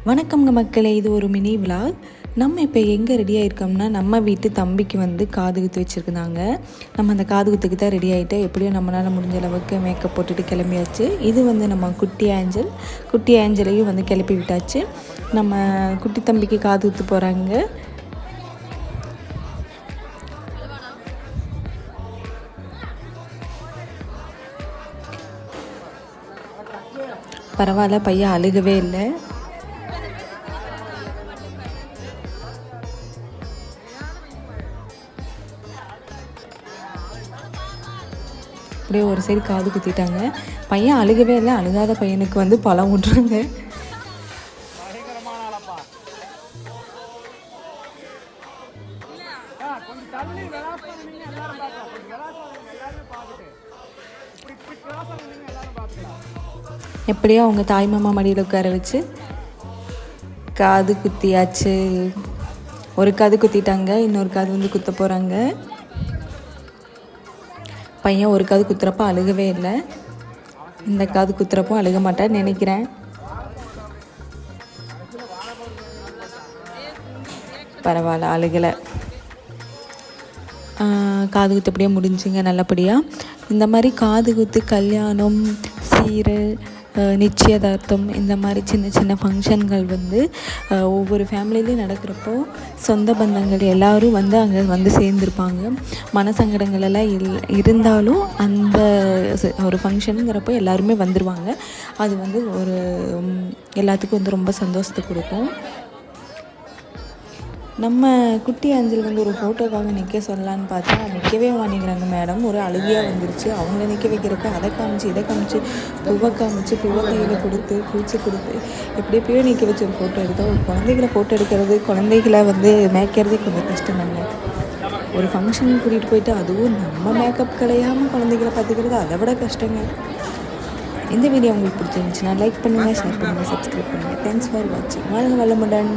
வணக்கம்ங்க மக்களே, இது ஒரு மினி விலாக். நம்ம இப்போ எங்கே ரெடி ஆகிருக்கோம்னா, நம்ம வீட்டு தம்பிக்கு வந்து காது குத்து வச்சுருக்குதாங்க. நம்ம அந்த காது குத்துக்கு தான் ரெடி ஆகிட்டு எப்படியும் நம்மளால் முடிஞ்ச அளவுக்கு மேக்கப் போட்டுட்டு கிளம்பியாச்சு. இது வந்து நம்ம குட்டி ஆஞ்சலையும் வந்து கிளப்பி விட்டாச்சு. நம்ம குட்டி தம்பிக்கு காது குத்து போகிறாங்க. பரவாயில்ல, பையன் அழுகவே இல்லை. அப்படியே ஒரு சைடு காது குத்திட்டாங்க. பையன் அழுகவே இல்லை. அழுகாத பையனுக்கு வந்து பழம் விட்றாங்க. எப்படியோ அவங்க தாய் மாமா மடியில் உட்கார வச்சு காது குத்தியாச்சு. ஒரு காது குத்திட்டாங்க, இன்னொரு காது வந்து குத்த போகிறாங்க. பையன் ஒரு காது குத்துறப்போ அழுகவே இல்லை. இந்த காது குத்துறப்போ அழுக மாட்டான்னு நினைக்கிறேன். பரவாயில்ல, அழுகலை. காது குத்து அப்படியே முடிஞ்சுங்க நல்லபடியாக. இந்த மாதிரி காது குத்து, கல்யாணம், சீரு, நிச்சயதார்த்தம், இந்த மாதிரி சின்ன சின்ன ஃபங்க்ஷன்கள் வந்து ஒவ்வொரு ஃபேமிலிலையும் நடக்கிறப்போ சொந்த பந்தங்கள் எல்லோரும் வந்து அங்கே வந்து சேர்ந்துருப்பாங்க. மனசங்கடங்கள் எல்லாம் இருந்தாலும் அந்த ஒரு ஃபங்க்ஷனுங்கிறப்போ எல்லாருமே வந்துடுவாங்க. அது வந்து எல்லாத்துக்கும் வந்து ரொம்ப சந்தோஷத்தை கொடுக்கும். நம்ம குட்டி அஞ்சல் வந்து ஒரு ஃபோட்டோக்காக நிற்க சொல்லலான்னு பார்த்தா நிற்கவே மாட்டேங்கிறாங்க மேடம். ஒரு அழுகையாக வந்துருச்சு. அவங்கள நிற்க வைக்கிறப்ப அதை காமிச்சு இதை காமிச்சு பூவை கையில் கொடுத்து ஃப்ரூட்ஸை கொடுத்து எப்படியோ நிற்க வச்சு ஒரு ஃபோட்டோ எடுத்தோம். ஒரு குழந்தைகளை ஃபோட்டோ எடுக்கிறது, குழந்தைகளை வந்து மேய்க்கிறதே கொஞ்சம் கஷ்டம் தாங்க. ஒரு ஃபங்க்ஷன் கூட்டிகிட்டு போயிட்டு அதுவும் நம்ம மேக்கப் கலையாமல் குழந்தைகளை பார்த்துக்கிறது அதை விட கஷ்டங்க. இந்த வீடியோ உங்களுக்கு பிடிச்சிருந்துச்சுன்னா லைக் பண்ணுங்கள், ஷேர் பண்ணுங்கள், சப்ஸ்கிரைப் பண்ணுங்கள். தேங்க்ஸ் ஃபார் வாட்சிங். வாழ்க வளமுடன்.